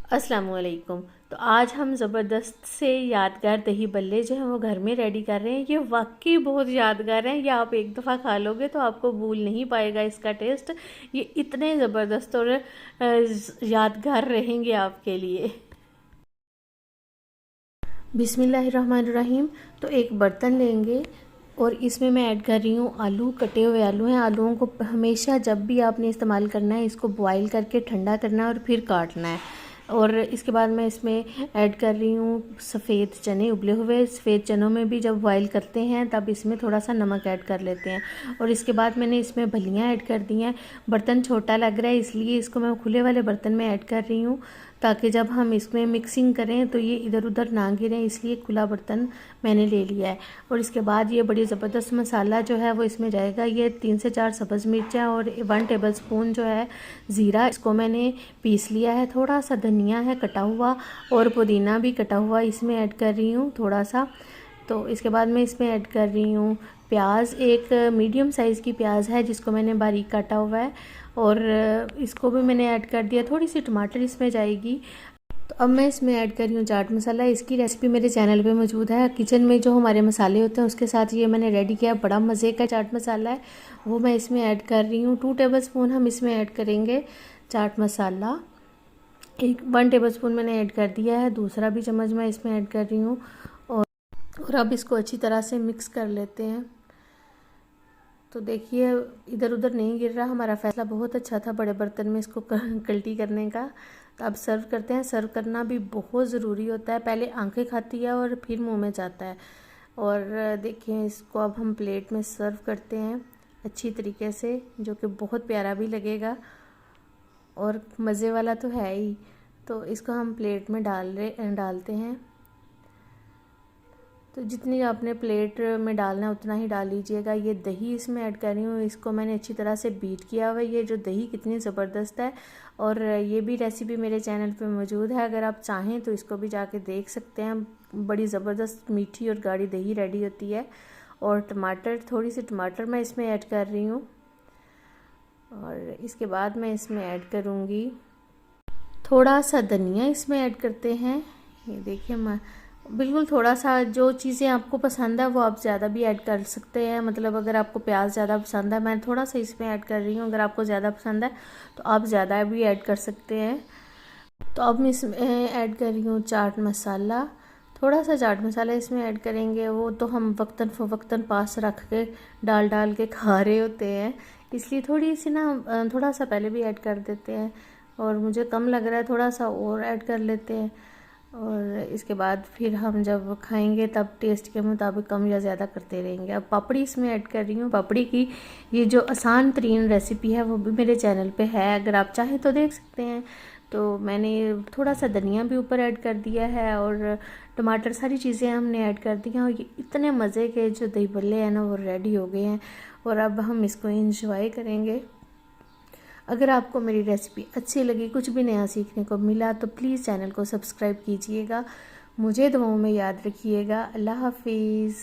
अस्सलामुअलैकुम। तो आज हम ज़बरदस्त से यादगार दही बल्ले जो हैं वो घर में रेडी कर रहे हैं। ये वाकई बहुत यादगार हैं। ये आप एक दफ़ा खा लोगे तो आपको भूल नहीं पाएगा इसका टेस्ट। ये इतने ज़बरदस्त और यादगार रहेंगे आपके लिए। बिस्मिल्लाहिर्रहमानिर्रहीम। तो एक बर्तन लेंगे और इसमें मैं ऐड कर रही हूँ आलू। कटे हुए आलू हैं। आलूओं को हमेशा जब भी आपने इस्तेमाल करना है इसको बॉईल करके ठंडा करना है और फिर काटना है। और इसके बाद मैं इसमें ऐड कर रही हूँ सफ़ेद चने उबले हुए। सफ़ेद चनों में भी जब बॉईल करते हैं तब इसमें थोड़ा सा नमक ऐड कर लेते हैं। और इसके बाद मैंने इसमें फलियाँ ऐड कर दी हैं। बर्तन छोटा लग रहा है इसलिए इसको मैं खुले वाले बर्तन में ऐड कर रही हूँ, ताकि जब हम इसमें मिक्सिंग करें तो ये इधर उधर ना गिरें, इसलिए खुला बर्तन मैंने ले लिया है। और इसके बाद ये बड़ी ज़बरदस्त मसाला जो है वो इसमें जाएगा। ये 3 से 4 सब्ज़ मिर्चें और 1 टेबलस्पून जो है ज़ीरा, इसको मैंने पीस लिया है। थोड़ा सा धनिया है कटा हुआ और पुदीना भी कटा हुआ इसमें ऐड कर रही हूँ थोड़ा सा। तो इसके बाद मैं इसमें ऐड कर रही हूँ प्याज। एक मीडियम साइज़ की प्याज है जिसको मैंने बारीक काटा हुआ है और इसको भी मैंने ऐड कर दिया। थोड़ी सी टमाटर इसमें जाएगी। तो अब मैं इसमें ऐड कर रही हूँ चाट मसाला। इसकी रेसिपी मेरे चैनल पे मौजूद है। किचन में जो हमारे मसाले होते हैं उसके साथ ये मैंने रेडी किया। बड़ा मज़े का चाट मसाला है, वो मैं इसमें ऐड कर रही हूँ। 2 टेबलस्पून हम इसमें ऐड करेंगे चाट मसाला। 1 टेबलस्पून मैंने ऐड कर दिया है। दूसरा भी चम्मच मैं इसमें ऐड कर रही हूँ और अब इसको अच्छी तरह से मिक्स कर लेते हैं। तो देखिए इधर उधर नहीं गिर रहा। हमारा फैसला बहुत अच्छा था बड़े बर्तन में इसको कल्टी करने का। तो अब सर्व करते हैं। सर्व करना भी बहुत ज़रूरी होता है। पहले आंखें खाती है और फिर मुंह में जाता है। और देखिए इसको अब हम प्लेट में सर्व करते हैं अच्छी तरीके से, जो कि बहुत प्यारा भी लगेगा और मज़े वाला तो है ही। तो इसको हम प्लेट में डालते हैं। तो जितनी आपने प्लेट में डालना है उतना ही डाल लीजिएगा। ये दही इसमें ऐड कर रही हूँ। इसको मैंने अच्छी तरह से बीट किया हुआ है। ये जो दही कितनी ज़बरदस्त है। और ये भी रेसिपी मेरे चैनल पे मौजूद है, अगर आप चाहें तो इसको भी जाके देख सकते हैं। बड़ी ज़बरदस्त मीठी और गाढ़ी दही रेडी होती है। और टमाटर, थोड़ी सी टमाटर मैं इसमें ऐड कर रही हूँ। और इसके बाद मैं इसमें ऐड करूँगी थोड़ा सा धनिया। इसमें ऐड करते हैं। ये देखिए बिल्कुल थोड़ा सा, जो चीज़ें आपको पसंद है वो आप ज़्यादा भी ऐड कर सकते हैं। मतलब अगर आपको प्याज ज़्यादा पसंद है, मैं थोड़ा सा इसमें ऐड कर रही हूँ। अगर आपको ज़्यादा पसंद है तो आप ज़्यादा भी ऐड कर सकते हैं। तो अब मैं इसमें ऐड कर रही हूँ चाट मसाला। थोड़ा सा चाट मसाला इसमें ऐड करेंगे। वो तो हम वक्तन फ़वक्तन पास रख के डाल के खा रहे होते हैं, इसलिए थोड़ी सी ना थोड़ा सा पहले भी ऐड कर देते हैं। और मुझे कम लग रहा है, थोड़ा सा और ऐड कर लेते हैं। और इसके बाद फिर हम जब खाएंगे तब टेस्ट के मुताबिक कम या ज़्यादा करते रहेंगे। अब पापड़ी इसमें ऐड कर रही हूँ। पापड़ी की ये जो आसान तरीन रेसिपी है वो भी मेरे चैनल पे है, अगर आप चाहें तो देख सकते हैं। तो मैंने थोड़ा सा धनिया भी ऊपर ऐड कर दिया है और टमाटर, सारी चीज़ें हमने ऐड कर दी हैं। और ये इतने मज़े के जो दही बल्ले हैं ना वो रेडी हो गए हैं। और अब हम इसको इंजॉय करेंगे। अगर आपको मेरी रेसिपी अच्छी लगी, कुछ भी नया सीखने को मिला, तो प्लीज़ चैनल को सब्सक्राइब कीजिएगा। मुझे दुआओं में याद रखिएगा। अल्लाह हाफिज़।